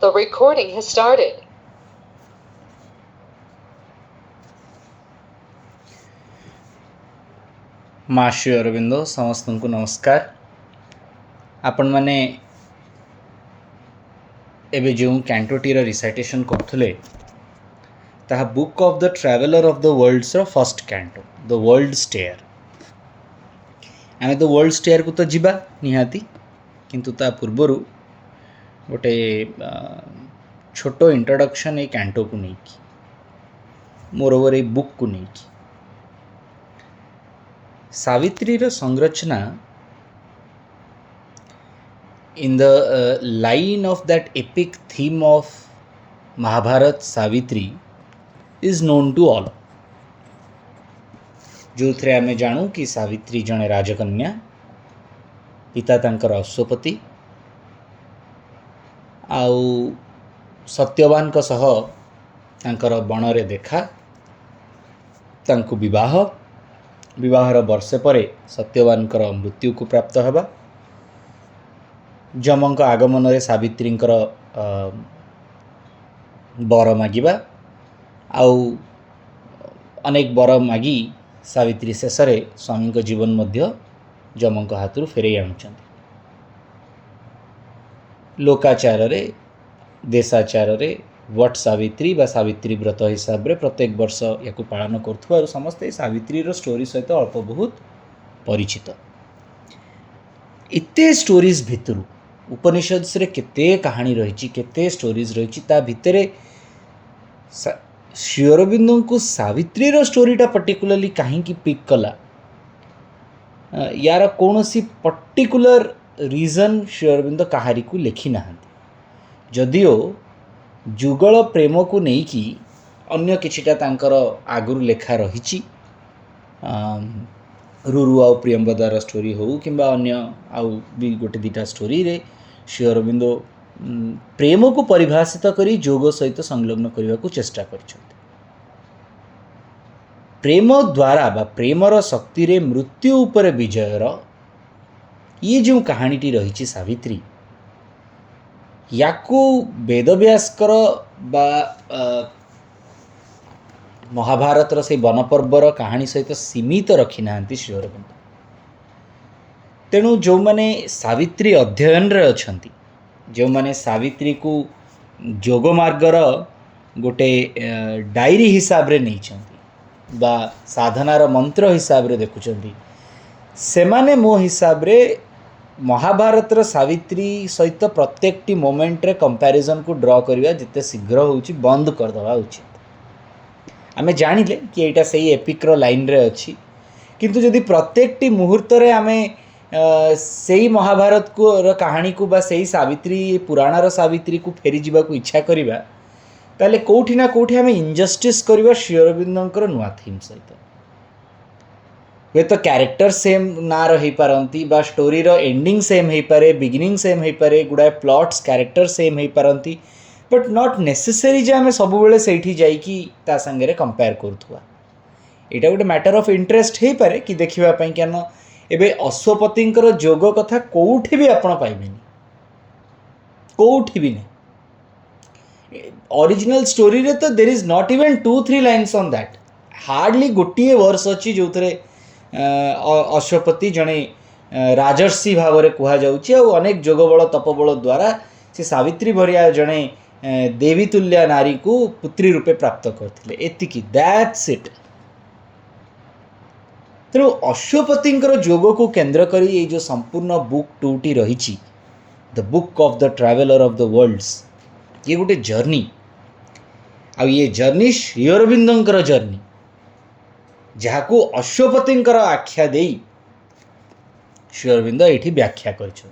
The recording has started. माँ श्री अरविंदो समस्त को नमस्कार। आपण मैंने एबे जो कैंटोटीर रिसाइटेशन करथुले ताहा book of the traveller of the worlds रो first canto the world stair. आमे द वर्ल्ड स्टेयर को तो जिबा निहाती, किंतु ता पूर्वरु गोटे छोटो इंट्रोडक्शन ए कैंटो को नहीं की मोर ओवर ए बुक को नहीं की। सावित्री रो संरचना in the line of that epic theme of Mahabharat Savitri is known to all. जो थे आमे जानू कि सावित्री जने राजकन्या, पिता तांकर अश्वपति आउ सत्यवान का सह तांकर बणरे देखा, तांको विवाहर वर्षे परे सत्यवान कर मृत्यु को प्राप्त हबा, जमंक आगमन रे सावित्री बर मागिबा आउ अनेक बर मागी सावित्री शेष रे स्वामी को जीवन मध्य जमंक हाथरू फेरे आनुचंती। लोकाचार रे देशाचार रे वट सावित्री बा सावित्री व्रत हिसाब रे प्रत्येक वर्ष याकू पालन करथुवा समस्ते सावित्री रो स्टोरी सहित अल्प बहुत परिचित। इते स्टोरीज भितरु उपनिषद रे केते कहानी रही, केते स्टोरीज रही, ता भितरे श्री अरविंदो को सावित्री रो स्टोरीटा पर्टिकुलरली कहीं पिक कला यार कौन सी पर्टिकुलर रीजन श्री अरविंद कहारी को लिखी ना, जदिओ जुगल प्रेम को नहीं कि अन्य किछिटा तांकर आगुरु लेखा रही, रुरु आउ प्रियंवदार स्टोरी हो कि अन्य आउ भी गोटे दीटा स्टोरी रे श्री अरविंदो प्रेम को परिभाषित करी जोग सहित संलग्न करने को चेष्टा करछन्ति। प्रेम द्वारा बा प्रेमर शक्ति रे मृत्यु उपर विजयर ये जो कहानीटी रही सावित्री, याकू वेदव्यासकर बा महाभारतर से वनपर्वर कहानी सहित सीमित रखी नांती श्री अरविंद। तेणु जो माने सावित्री अध्ययन रे अछंती, जो माने सावित्री को जोग मार्गर गोटे डायरी हिसाब रे नहीं छंती बा साधनार मंत्र हिसाब रे देखुचंती, सेमाने मो हिसाब रे महाभारतर सावित्री सहित प्रत्येक टी मोमेंट रे कंपैरिजन को ड्रॉ करिवा जिते शीघ्र होउची बंद कर दवा उचित। आमे जानिले कि एटा सही एपिक रो लाइन रे अछि, किंतु जदि प्रत्येक टी मुहूर्त रे आमे सही महाभारत को कहानी को बा सही सावित्री पुराणार सावित्री को फेरी जीवा को इच्छा करिबा, ताले कोठी ना कोठी आमे इनजस्टिस करिबा श्री अरविंदंकर नुआ थीम सहित। वे तो कैरेक्टर सेम ना रही पारंती बा स्टोरी रो एंडिंग सेम हे पारे, बिगिनिंग सेम हे पारे, गुडाए प्लॉट्स कैरेक्टर सेम हे पारंती, बट नॉट नेसेसरी जे आमे सब बेले सेठी जाई कि ता संगे रे कंपेयर करथुवा। एटा गोटे मैटर ऑफ इंटरेस्ट हे पारे कि देखिबा पई केन एबे अश्वपतिंकर जोग कथा कोठी भी आपण पाइबेनी, कोठी भी नहीं। ओरिजिनल स्टोरी रे तो there is not even 2-3 lines on that, hardly गोटिए वर्स अछि जोथरे अश्वपति जने राजर्षि भाव में कह जाउछि और अनेक जोगबल तपबल द्वारा से सावित्री भरिया जने देवी तुल्या नारी को पुत्री रूपे प्राप्त करथिले, एतिकी दैट्स इट। तेणु अश्वपतिंकर जोग को केंद्र करी ये जो संपूर्ण बुक 2टी रही, the book of the traveller of the worlds, ये गोटे जर्नी आ ये जर्नी श्री अरविंदंकर जर्नी जहाँ को अश्वपतिंकर आख्या देई श्री अरविंद एठी व्याख्या करिसथि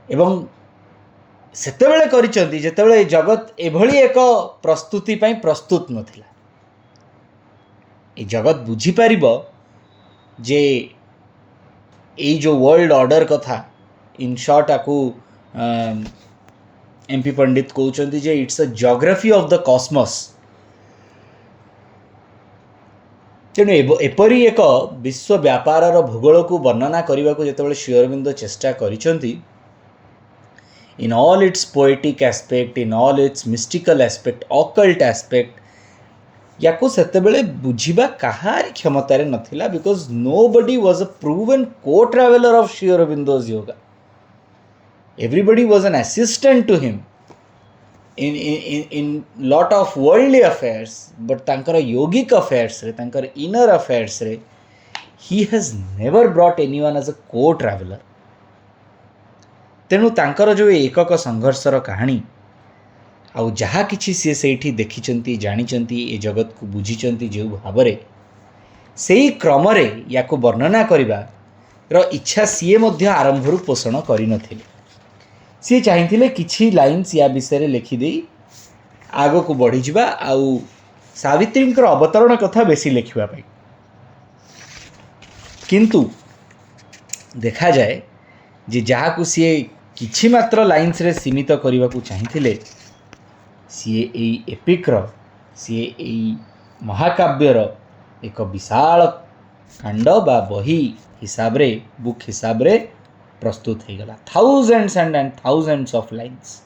एवं सेतेबेले करिसथि जेतेबेले जगत एभली एक प्रस्तुति पई प्रस्तुत नथिला। ए जगत बुझी पारिबो जे ए जो वर्ल्ड ऑर्डर कथा इन शॉर्ट आकू एमपी पंडित कहउचंती जे it's a geography of the cosmos. तेणु एपरी एक विश्व व्यापार भूगोल को वर्णना करने को जितेबाला श्री अरविंद चेष्टा करिसंती, in all its poetic aspect, in all its mystical aspect, occult aspect, याको सेतेबेले बुझिबा कहार क्षमतारे नथिला, because nobody was a proven co-traveler of Sri Aurobindo's yoga. Everybody was an assistant to him in lot of worldly affairs, but tankara yogic affairs re, tankara inner affairs re, he has never brought anyone as a co-traveler. तेणु तांकर जो एकक संघर्षर कहानी आउ जहाँ किछि सी सेठी देखिचंती जानिचंती ए जगत को बुझिचंती जो भावरे सेही क्रमरे याको वर्णना करिबा र इच्छा सीए मध्य आरंभरू पोषण करि नथिले. सी चाहिथिले किछि लाइन्स या विषय लिखि देई आगो को बढ़ी जिबा आउ सावित्रींकर अवतरण कथा बेसी लिखिबा पई. किंतु देखा जाए जे जहाँ को सी किछि मात्र लाइन्स रे सीमित करने को चाहिए सी एपिक्र सी महाकाव्यर एक विशाल कांड बा बही हिसाब रे बुक हिसाब रे प्रस्तुत हो गला. Thousands and thousands of lines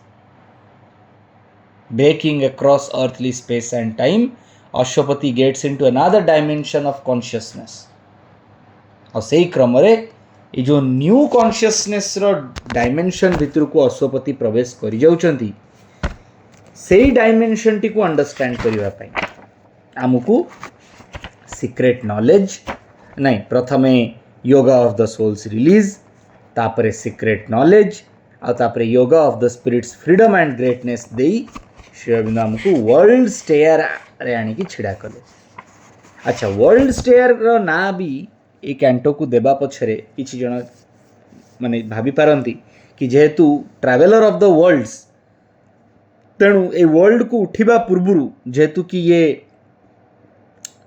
breaking across earthly space and time. Aswapati gets into another dimension of consciousness. और से क्रम रे ये जो न्यू कॉन्शियसनेस रो डायमेंशन भितर को अश्वपति प्रवेश करि जाउछंती, सेही डायमेंशन टी को अंडरस्टैंड करिवा पई आमको सीक्रेट नॉलेज नहीं, प्रथमे yoga of the souls release, तापरे सीक्रेट नॉलेज आ तापरे yoga of the spirit's freedom and greatness देई श्री अरविंद आमको वर्ल्ड स्टेयर रे आनी की छिड़ा कले. अच्छा, वर्ल्ड स्टेयर रो ना भी ए कैंटो को देबा पछरे किछि जण माने भाबी पारंती कि जेहेतु ट्रैवलर ऑफ द वर्ल्ड्स, तेणु ए वर्ल्ड को उठिबा पूर्वरु जेहेतु कि ये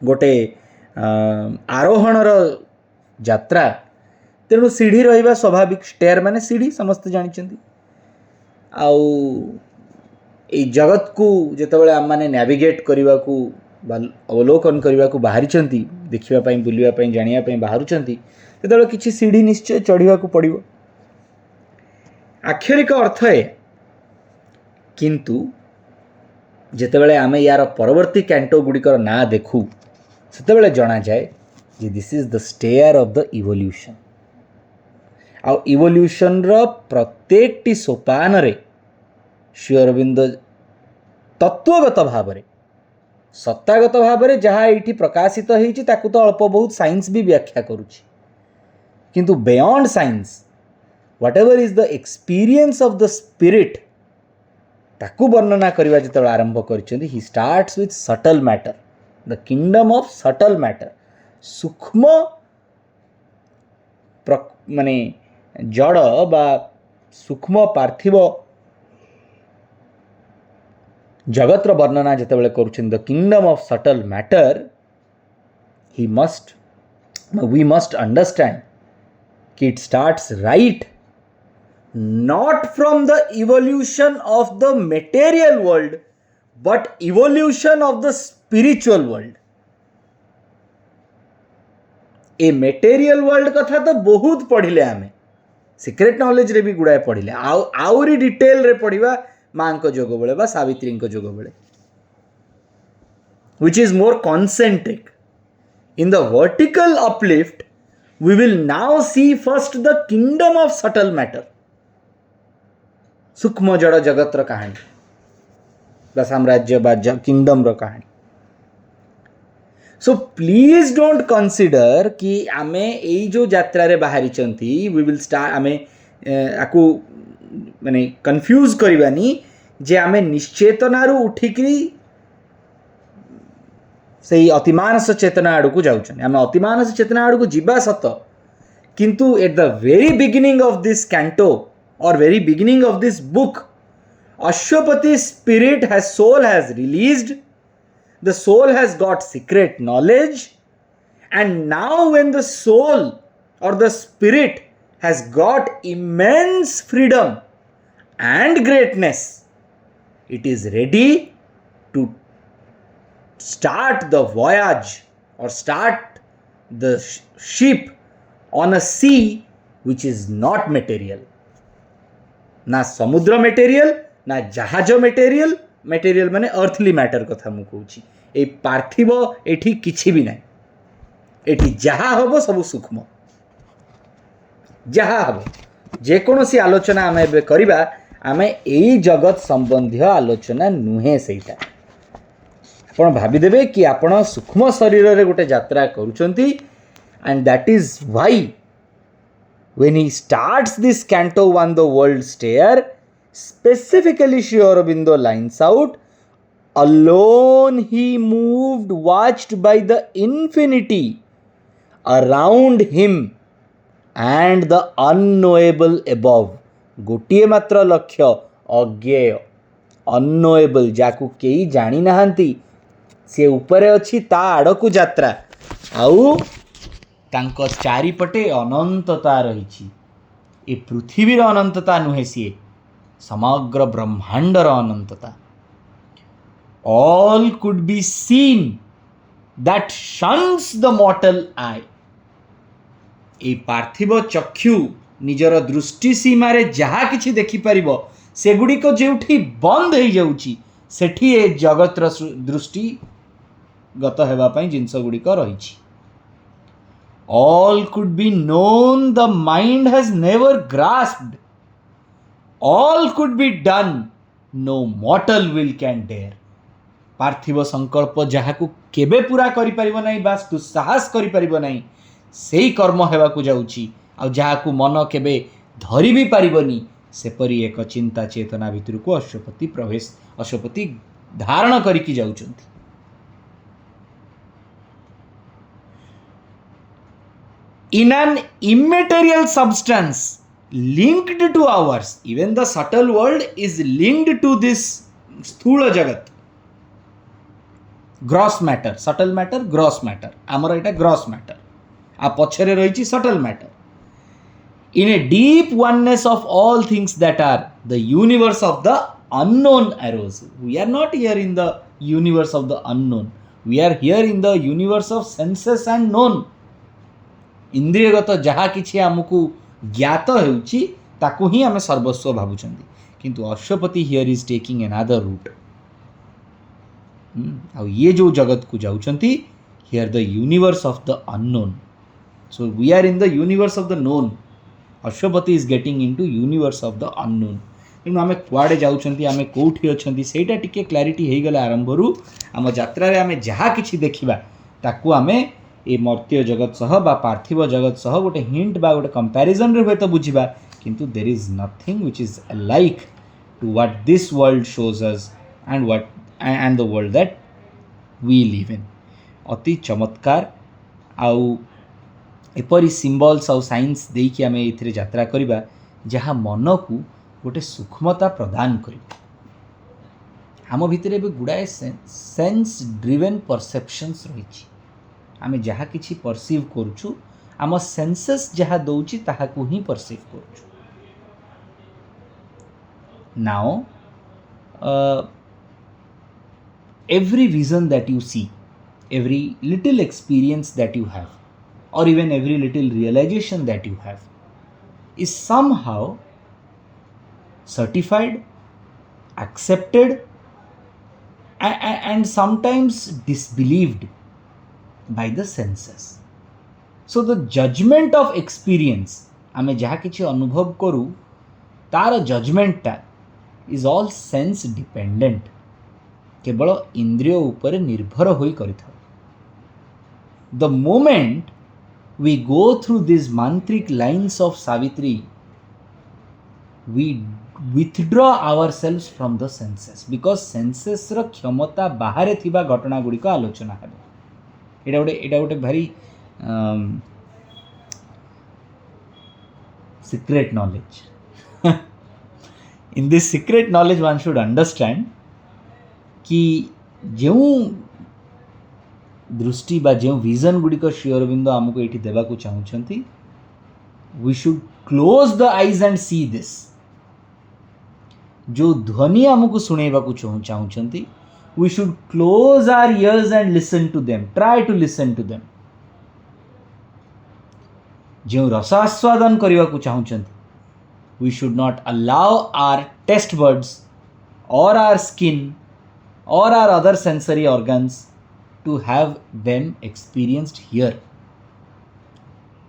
गोटे आरोहणर यात्रा, तेणु सीढ़ी रहिबा स्वाभाविक. स्टेयर माने सीढ़ी समस्त जानिचंती. आउ ए जगत को जेतेबेले आम माने नेविगेट करबा को अवलोकन करने को बाहरी देखापी बुलवाई जानापी बाहरुंट जो किसी सीढ़ी निश्चय चढ़ा पड़ो. आक्षरिक अर्थ है, किंतु जितेबाला आम यार परवर्ती कैंटो गुड़िकर ना देखू से जना जाए कि this is the stair of the evolution. आ इवोल्यूशन रो प्रत्येक टी सोपान रे श्री अरविंद तत्वगत भाव में सत्तागत भाव में जहाँ ये प्रकाशित होती ताकू तो अल्प बहुत साइंस भी व्याख्या करुच्ची, किंतु beyond science whatever is the experience of the spirit ताकू वर्णना करवा जो आरंभ कर ही starts with subtle matter, the kingdom of subtle matter. सूक्ष्म माने जड़ बा सूक्ष्म पार्थिव जगतर वर्णना जितेबाला करुछन the kingdom of subtle matter, we must understand कि it starts right not from the evolution of the material world but evolution of the spiritual world. ए मटेरियल वर्ल्ड कथा तो बहुत पढ़िले, आमे सीक्रेट नॉलेज रे भी गुड़ाए पढ़िले, आउरी डिटेल रे पढ़िबा माँ को जोग बेले सावित्री को जोग बेले, which is more concentric. In the vertical uplift, we will now see first the kingdom of subtle matter, सूक्ष्म जड़ जगत रो कहानी बा साम्राज्य बा किंगडम रो कहानी. सो प्लीज डोंट कंसीडर कि आमे एई जो यात्रा रे बाहरी चंती वी विल स्टार्ट आमे आकु माने कन्फ्यूज करबानी जे आमे निश्चेतनारू उठिकी से अतिमानस चेतना आड़ को जाऊँ. आम अतिमानस चेतना आड़ को जीवा सत, किंतु at the very beginning of this canto or very beginning of this book, Ashwapati spirit soul has released, the soul has got secret knowledge, and now when the soul or the spirit has got immense freedom and greatness, it is ready to start the voyage or start the ship on a sea which is not material. ना समुद्र material ना जहाज material material माने earthly matter कथा मु कहूची ए पार्थिव एठी किछि भी नाही एठी जहा हबो सब सूक्ष्म जहा हबो जेकोसी आलोचना आम ए करवा आम यही जगत संबंधी आलोचना नुहे सेटा आपण भाविदेवे कि आपण सूक्ष्म शरीर रे गोटे यात्रा करूचंती and that is why when he starts this canto 1 the world stair specifically Sri Aurobindo lines out alone he moved watched by the infinity around him and the unknowable above गोटे मात्र लक्ष्य अज्ञेय unknowable जाकू केही जानी नाहंती से उपरे अछि ता आड़कू यात्रा आउ तांको चारिपटे अनंतता रही ए पृथ्वीर अनंतता नुहे सी समग्र ब्रह्मांडर अनंतता all could be seen that shuns the mortal eye ए पार्थिव चक्षु निजर दृष्टि सीमा रे जहा किछि देखि परिबो सेगुडी को जेउठी बंद हो जाउची सेठी ए जगतर दृष्टि गत हेबा पई जिंस गुडी को रहिछि all could be known the mind has never grasped all could be done no mortal will can dare पार्थिव संकल्प जहाकू केबे पूरा करि परिबो नाही बास तू साहस करि परिबो नाही सेही कर्म हेबा को जाउची आ जहाकू मन केबे धरि भी परिबोनी सेपरी एक चिंता चेतना भितर को अश्वपति प्रवेश अश्वपति धारण करिकी जाउचंती in an immaterial substance linked to ours even the subtle world is linked to this sthula jagat gross matter subtle matter gross matter amara eta gross matter a pachare rahichi subtle matter in a deep oneness of all things that are the universe of the unknown arose we are not here in the universe of the unknown we are here in the universe of senses and known इंद्रियगत जहा किछि आमको ज्ञात हेउछि ताकू ही आमे सर्वस्व भाबुचंदी किंतु Ashwapati here is taking another route आ ये जो जगत को जाउचंती here the universe of the unknown so we are in the universe of the known Ashwapati is getting into universe of the unknown तेणु आमे कुआडे जाउचंती आमे कोठी अछंती सेटा टिके क्लैरिटी हे गला आरंभरू आम यात्रा रे आमे जहा किछि देखिबा ताकू आमे ए मर्त्य जगत सह बा पार्थिव जगत सह गोटे हिंट बा गोटे कंपैरिजन रे तो बुझिबा किंतु there is nothing which is like to what this world shows us and the world that we live in अति चमत्कार आउ एपरी सिंबल्स आउ साइंस देकी आमे एथिरे यात्रा करिबा जहा मन को गोटे सूक्ष्मता प्रदान करिबा हम भितरे भी गुडाए सेंस ड्रिवन परसेप्शंस रहिछि आमे जहा किछि परसीव करूछु आम सेंसेस जहा दउछि ताहाकू ही परसीव करूछु now every vision that you see every little experience that you have or even every little realization that you have is somehow certified accepted and sometimes disbelieved by the senses so the judgment of experience आमे जहा किछि अनुभव करू तार judgement टा is all sense dependent केवल इंद्रिय उपर निर्भर होई करिथा the moment we go through this मांत्रिक lines of Savitri we withdraw ourselves from the senses because senses ର क्षमता बाहर थिबा घटना गुडी को आलोचना हेबो एटा गोटे भारी secret knowledge in this secret knowledge one should understand कि जो दृष्टि बा जो विजन गुडी को श्री अरविंद आमको एठी देबा को चाहुछंती we should close the eyes and see this जो ध्वनि आमको सुनेबा को चाहुछंती we should close our ears and listen to them try to listen to them जो रसास्वादन करने को चाहते we should not allow our taste buds or our skin or our other sensory organs to have them experienced here.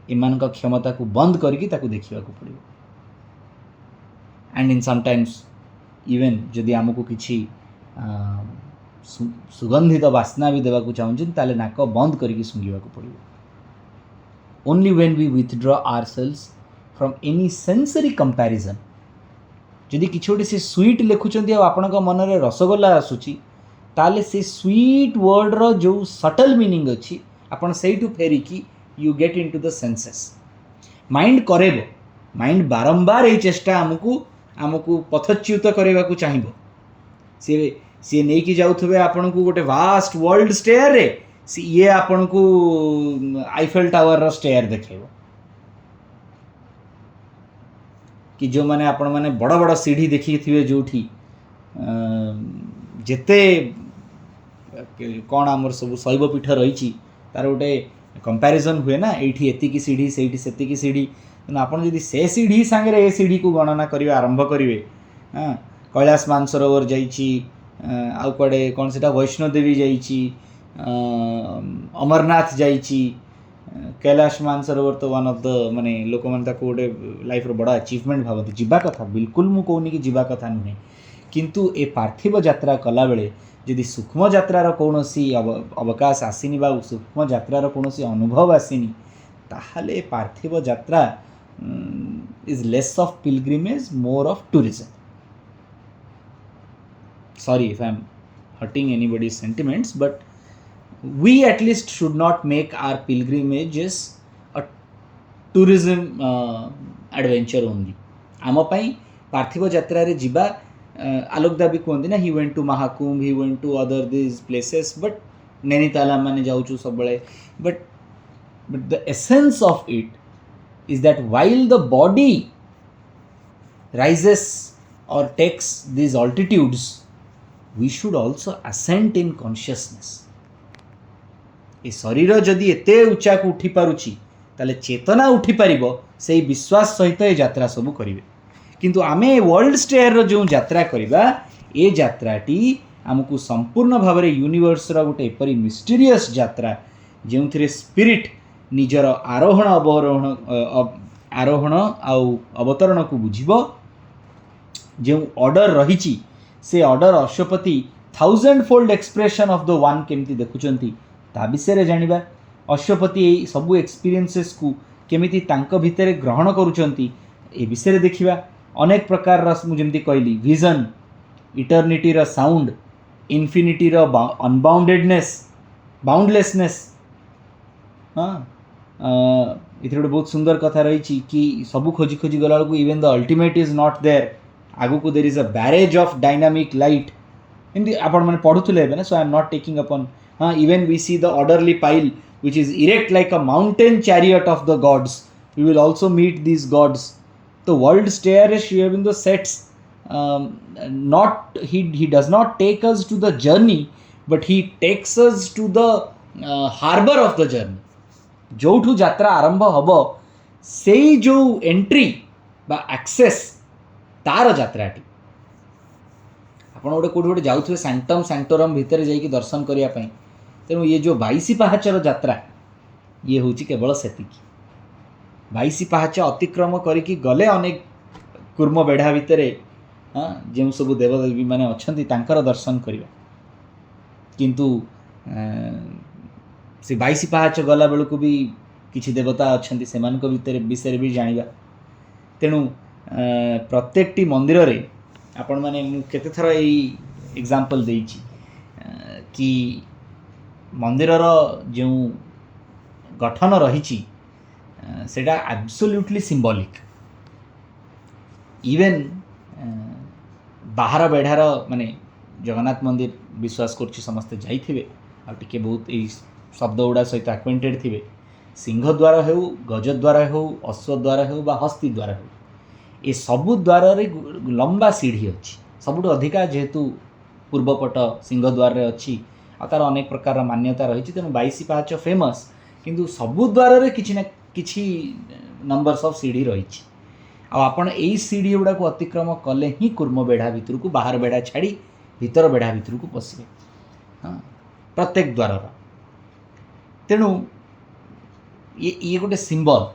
ଏମାନଙ୍କ କ୍ଷମତାକୁ ବନ୍ଦ କରିକି ତାକୁ ଦେଖିବାକୁ ପଡ଼ିବ. ଆଣ୍ଡ ଇନ୍ ସମଟାଇମ୍ସ ଇଭେନ୍ ଯଦି ଆମକୁ କିଛି ସୁଗନ୍ଧିତ ବାସ୍ନା ବି ଦେବାକୁ ଚାହୁଁଛନ୍ତି ତାହେଲେ ନାକ ବନ୍ଦ କରିକି ଶୁଙ୍ଘିବାକୁ ପଡ଼ିବ. Only when we withdraw ourselves from any sensory comparison. ଯଦି କିଛି ଗୋଟେ ସେ ସୁଇଟ୍ ଲେଖୁଛନ୍ତି ଆଉ ଆପଣଙ୍କ ମନରେ ରସଗୋଲା ଆସୁଛି ତାହେଲେ ସେ ସୁଇଟ୍ ୱାର୍ଡ଼ର ଯେଉଁ ସଟଲ୍ ମିନିଂ ଅଛି ଆପଣ ସେଇଠୁ ଫେରିକି you get into the senses. Mind କରେଇବ, ମାଇଣ୍ଡ ବାରମ୍ବାର ଏଇ ଚେଷ୍ଟା ଆମକୁ ପଥଚ୍ୟୁତ କରିବାକୁ ଚାହିଁବ. ସିଏ ନେଇକି ଯାଉଥିବେ ଆପଣଙ୍କୁ ଗୋଟେ ଭାଷ୍ଟ ୱାର୍ଲଡ ଷ୍ଟେୟାରରେ, ଇଏ ଆପଣଙ୍କୁ ଆଇଫେଲ ଟାୱାରର ଷ୍ଟେୟାର ଦେଖେଇବ. କି ଯେଉଁମାନେ ଆପଣମାନେ ବଡ଼ ବଡ଼ ସିଢ଼ି ଦେଖିଥିବେ ଯେଉଁଠି ଯେତେ କ'ଣ ଆମର ସବୁ ଶୈବପୀଠ ରହିଛି ତାର ଗୋଟେ କମ୍ପାରିଜନ୍ ହୁଏ ନା, ଏଇଠି ଏତିକି ସିଢ଼ି ସେଇଠି ସେତିକି ସିଢ଼ି. ତେଣୁ ଆପଣ ଯଦି ସେ ସିଢ଼ି ସାଙ୍ଗରେ ଏ ସିଢ଼ିକୁ ଗଣନା କରିବା ଆରମ୍ଭ କରିବେ, କୈଳାସ ମାନସରୋବର ଯାଇଛି, ଆଉ କୁଆଡ଼େ କ'ଣ ସେଟା ବୈଷ୍ଣୋଦେବୀ ଯାଇଛି, ଅମରନାଥ ଯାଇଛି. କୈଳାସ ମାନସରୋବର ତ ୱାନ୍ ଅଫ୍ ଦ ମାନେ ଲୋକମାନେ ତାକୁ ଗୋଟେ ଲାଇଫ୍ର ବଡ଼ ଆଚିଭମେଣ୍ଟ ଭାବନ୍ତି. ଯିବା କଥା, ବିଲକୁଲ ମୁଁ କହୁନି କି ଯିବା କଥା ନୁହେଁ, କିନ୍ତୁ ଏ ପାର୍ଥିବ ଯାତ୍ରା କଲାବେଳେ ଯଦି ସୂକ୍ଷ୍ମ ଯାତ୍ରାର କୌଣସି ଅବକାଶ ଆସିନି ବା ସୂକ୍ଷ୍ମ ଯାତ୍ରାର କୌଣସି ଅନୁଭବ ଆସିନି ତାହେଲେ ପାର୍ଥିବ ଯାତ୍ରା is less of pilgrimage, more of tourism. Sorry if I am hurting anybody's sentiments, but we at least should not make our pilgrimages a tourism adventure only. ଆମ ପାଇଁ ପାର୍ଥିବ ଯାତ୍ରାରେ ଯିବା ଆଲୋକ ଦାବି କୁହନ୍ତି ନା, he went to Mahakumbh, he went to other these places, but Nainital ମାନେ ଯାଉଛୁ ସବୁବେଳେ. But the essence of it is that while the body rises or takes these altitudes, we should also ascend in consciousness. ଏ ଶରୀର ଯଦି ଏତେ ଉଚ୍ଚାକୁ ଉଠି ପାରୁଛି ତାହେଲେ ଚେତନା ଉଠିପାରିବ, ସେଇ ବିଶ୍ୱାସ ସହିତ ଏ ଯାତ୍ରା ସବୁ କରିବେ. କିନ୍ତୁ ଆମେ ୱାର୍ଲଡ ଷ୍ଟେୟାରର ଯେଉଁ ଯାତ୍ରା କରିବା, ଏ ଯାତ୍ରାଟି ଆମକୁ ସମ୍ପୂର୍ଣ୍ଣ ଭାବରେ ୟୁନିଭର୍ସର ଗୋଟେ ଏପରି ମିଷ୍ଟେରିୟସ୍ ଯାତ୍ରା ଯେଉଁଥିରେ ସ୍ପିରିଟ୍ ନିଜର ଆରୋହଣ ଆଉ ଅବତରଣକୁ ବୁଝିବ. ଯେଉଁ ଅର୍ଡ଼ର ରହିଛି ସେ order Ashwapati 1000-fold expression of the one କେମିତି ଦେଖୁଛନ୍ତି ତା ବିଷୟରେ ଜାଣିବା. ଅଶ୍ୱପତି ଏଇ ସବୁ ଏକ୍ସପିରିଏନ୍ସେସ୍କୁ କେମିତି ତାଙ୍କ ଭିତରେ ଗ୍ରହଣ କରୁଛନ୍ତି ଏ ବିଷୟରେ ଦେଖିବା. ଅନେକ ପ୍ରକାରର ମୁଁ ଯେମିତି କହିଲି ଭିଜନ୍, ଇଟର୍ନିଟିର ସାଉଣ୍ଡ, ଇନଫିନିଟିର ଅନବାଉଣ୍ଡେଡନେସ୍, ବାଉଣ୍ଡଲେସନେସ୍. ଏଥିରେ ଗୋଟେ ବହୁତ ସୁନ୍ଦର କଥା ରହିଛି କି ସବୁ ଖୋଜି ଖୋଜି ଗଲାବେଳକୁ even the ultimate is not there, ଆଗକୁ there is a barrage of dynamic light. ଏମିତି ଆପଣମାନେ ପଢ଼ୁଥିଲେ ଏବେ ନା, so I am not taking upon. Even we see the orderly pile which is erect like a mountain chariot of the gods. We will also meet these gods. The world stair is Sri Aurobindo sets, he does not take us to the journey, but he takes us to the harbor of the journey. जोठू यात्रा आरंभ hub सेई जो entry बा access तार यात्राटी. ଆପଣ ଗୋଟେ କେଉଁଠି ଗୋଟେ ଯାଉଥିବେ ସାଙ୍କ୍ଟମ୍ ସାଙ୍କ୍ଟୋରମ୍ ଭିତରେ ଯାଇକି ଦର୍ଶନ କରିବା ପାଇଁ, ତେଣୁ ଇଏ ଯେଉଁ 22 ପାହାଚର ଯାତ୍ରା ଇଏ ହେଉଛି କେବଳ ସେତିକି. 22 ପାହାଚ ଅତିକ୍ରମ କରିକି ଗଲେ ଅନେକ କୁର୍ମ ବେଢ଼ା ଭିତରେ ଯେଉଁ ସବୁ ଦେବଦେବୀମାନେ ଅଛନ୍ତି ତାଙ୍କର ଦର୍ଶନ କରିବା. କିନ୍ତୁ ସେ 22 ପାହାଚ ଗଲା ବେଳକୁ ବି କିଛି ଦେବତା ଅଛନ୍ତି, ସେମାନଙ୍କ ବିଷୟରେ ବି ଜାଣିବା. ତେଣୁ ପ୍ରତ୍ୟେକଟି ମନ୍ଦିରରେ ଆପଣମାନେ ମୁଁ କେତେଥର ଏଇ ଏକ୍ଜାମ୍ପଲ୍ ଦେଇଛି କି ମନ୍ଦିରର ଯେଉଁ ଗଠନ ରହିଛି ସେଇଟା ଆବସୋଲ୍ୟୁଟଲି ସିମ୍ବଲିକ୍. ଇଭେନ୍ ବାହାର ବେଢ଼ାର ମାନେ ଜଗନ୍ନାଥ ମନ୍ଦିର ବିଶ୍ୱାସ କରୁଛି ସମସ୍ତେ ଯାଇଥିବେ ଆଉ ଟିକେ ବହୁତ ଏଇ ଶବ୍ଦ ଗୁଡ଼ା ସହିତ ଆକ୍ୱେଣ୍ଟେଡ଼ ଥିବେ. ସିଂହଦ୍ୱାର ହେଉ, ଗଜଦ୍ୱାର ହେଉ, ଅଶ୍ୱଦ୍ୱାର ହେଉ ବା ହସ୍ତିଦ୍ୱାର ହେଉ, ଏ ସବୁ ଦ୍ୱାରରେ ଲମ୍ବା ସିଢ଼ି ଅଛି. ସବୁଠୁ ଅଧିକା ଯେହେତୁ ପୂର୍ବପଟ ସିଂହଦ୍ୱାରରେ ଅଛି ଆଉ ତା'ର ଅନେକ ପ୍ରକାରର ମାନ୍ୟତା ରହିଛି, ତେଣୁ 22 ପାହାଚ ଫେମସ୍. କିନ୍ତୁ ସବୁ ଦ୍ୱାରରେ କିଛି ନା କିଛି ନମ୍ବର୍ସ ଅଫ୍ ସିଢ଼ି ରହିଛି. आपण यही सीढ़ी गुड़ा को अतिक्रम कले ही कूर्म बेढ़ा भितर को बाहर बेढ़ा छाड़ी भीतर बेढ़ा भितर को पशे। हाँ, प्रत्येक द्वार तेणु ये गोटे सिंबल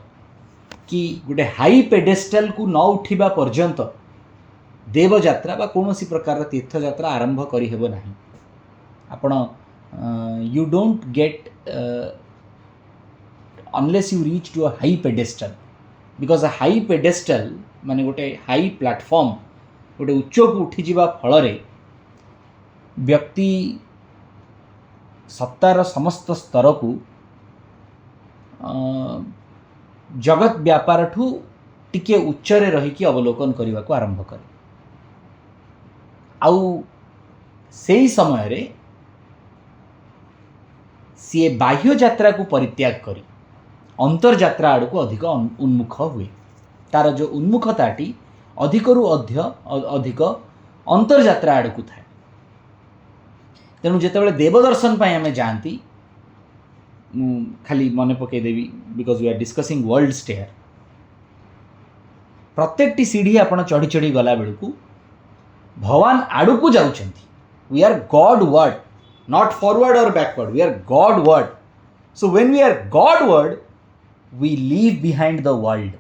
कि गोटे हाई पेडेस्टल को न उठा पर्यंत देवयात्रा बा कौन प्रकार तीर्थयात्रा आरंभ करहब ना। आपण you don't get unless you reach to a high pedestal, because a high pedestal माने गोटे हाई प्लाटफॉर्म गोटे उच्च को उठी जावा फल व्यक्ति सत्तार समस्त स्तर को जगत व्यापार ठू टिके उच्चरे रहीकि अवलोकन करने को आरंभ करे। आउ सेही समय रे सी बाह्य यात्रा को परित्याग करी अंतर यात्रा आड़ को अधिक उन्मुख हुए। तार जो उन्मुखताटी अधिकरु अधिक अंतर यात्रा आड़ को थाए। तेणु जितेबाला देवदर्शन पर आम जाती खाली मन पकईदेवी because we are discussing world stair. प्रत्येक सीढ़ी आप चढ़ी चढ़ी गला बेलू भगवान आड़ को जाऊँ। We are Godward, not forward or backward, we are Godward. So when we are Godward we leave behind the world.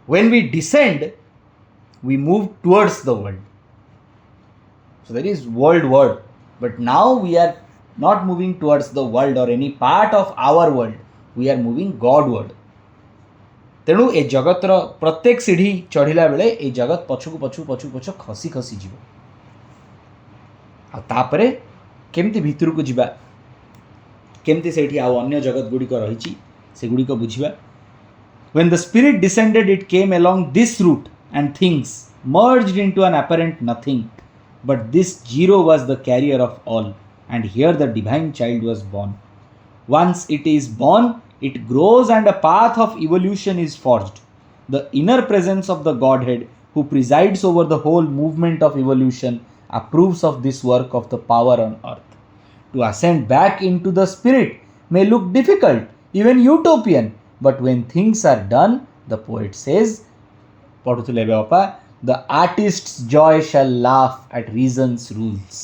When we descend, we move towards the world. So there is world word, but now we are not moving towards the world or any part of our world. We are moving God word. तेणु ए जगतर प्रत्येक सीढ़ी चढ़िला बेले ए जगत पछकु पछु पछु पछ खसी खसी जीव तापरे केमती भितर को जीवा केमती सेठी आउ अन्य जगत गुड़िक रही से गुड़िक बुझा। When the spirit descended, it came along this route and things merged into an apparent nothing. But this zero was the carrier of all, and here the divine child was born. Once it is born, it grows and a path of evolution is forged. The inner presence of the Godhead, who presides over the whole movement of evolution, approves of this work of the power on earth. To ascend back into the spirit may look difficult, even utopian, but when things are done, the poet says, the artist's joy shall laugh at reason's rules.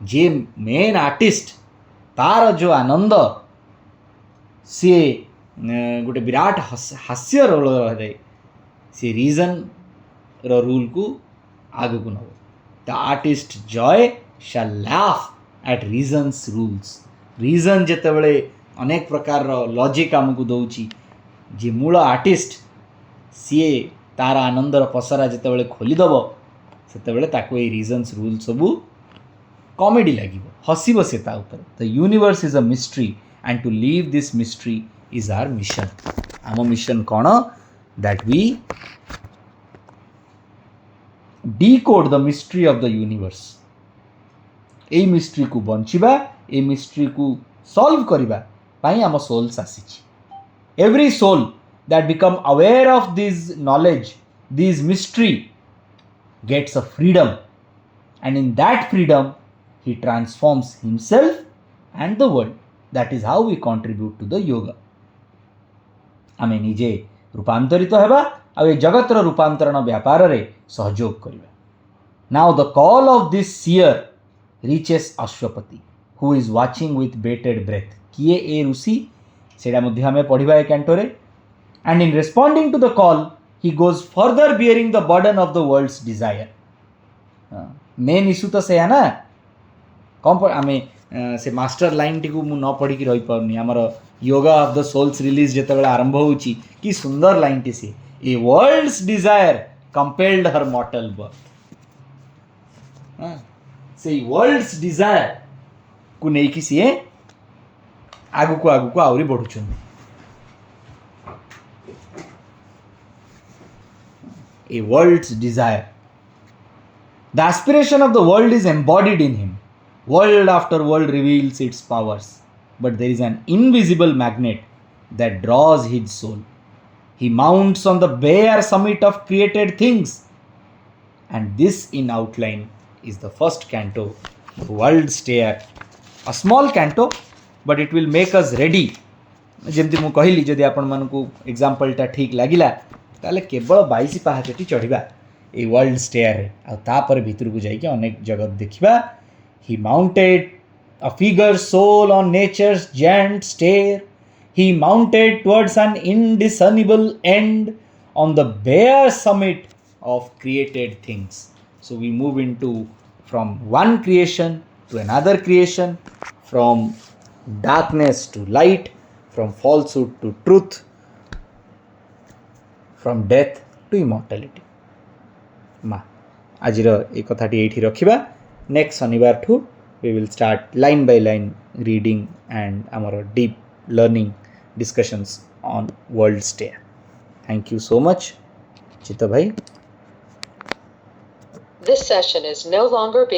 J main artist तार जो आनंद सी गोटे विराट हास्य role रही सी reason rule को आग को नब। The artist joy shall laugh at reason's rules. Reason जितेबले अनेक प्रकार लॉजिक आमको दौची जे मूल आर्टिस्ट सीए तार आनंदर पसरा जितेबले खोलीदेव सेतेबले ताको ए रीजन्स रूल सबू कॉमेडी लगे हसब से the universe is a mystery and to leave this mystery is our mission. आम मिशन कौन that we decode the mystery of the universe. ए मिस्ट्री को बंचिबा ए मिस्ट्री को सॉल्व करिबा पाई आम सोल्स आसीची। Every soul that become aware of this knowledge this mystery gets a freedom and in that freedom he transforms himself and the world. That is how we contribute to the yoga. आमे निजे रूपांतरित हेबा आ ए जगतर रूपांतरण व्यापार रे सहयोग करिबा। Now the call of this seer reaches Ashwapati, who is watching with bated breath. किए ए ऋषि सेडा मध्ये हमें पढ़िबा ए कैंटोरे। And in responding to the call, he goes further bearing the burden of the world's desire. Main issue तो से है ना कम आम से master line T न पढ़ी रही पार्नी आमर yoga of the souls release जिते आरंभ होची कि सुंदर लाइन टी सी a world's desire compelled her mortal birth. से वर्ल्ड्स डिजायर को लेकिन सी आगु को आहरी बढ़ुं। ए world's desire the aspiration of the world is embodied in him. World after world reveals its powers, but there is an invisible magnet that draws his soul. He mounts on the bare summit of created things. And this in outline is the first canto, the World Stair. A small canto, but it will make us ready ଯେମିତି ମୁଁ କହିଲି ଯଦି ଆପଣମାନଙ୍କୁ ଏକ୍ଜାମ୍ପଲ୍ଟା ଠିକ୍ ଲାଗିଲା ତାହେଲେ କେବଳ 22 ପାହାଚଟି ଚଢ଼ିବା ଏଇ ୱାର୍ଲଡ ଷ୍ଟେୟାରରେ ଆଉ ତାପରେ ଭିତରକୁ ଯାଇକି ଅନେକ ଜଗତ ଦେଖିବା। ହି mounted a figure soul on nature's giant stair. He mounted towards an indiscernible end on the bare summit of created things. So we move into from one creation to another creation, from darkness to light, from falsehood to truth, from death to immortality. ମା ଆଜିର ଏ କଥାଟି ଏଇଠି ରଖିବା। Next ଶନିବାରଠୁ we will start line by line reading and our deep learning discussions on world stair. Thank you so much, Chita bhai. This session is no longer being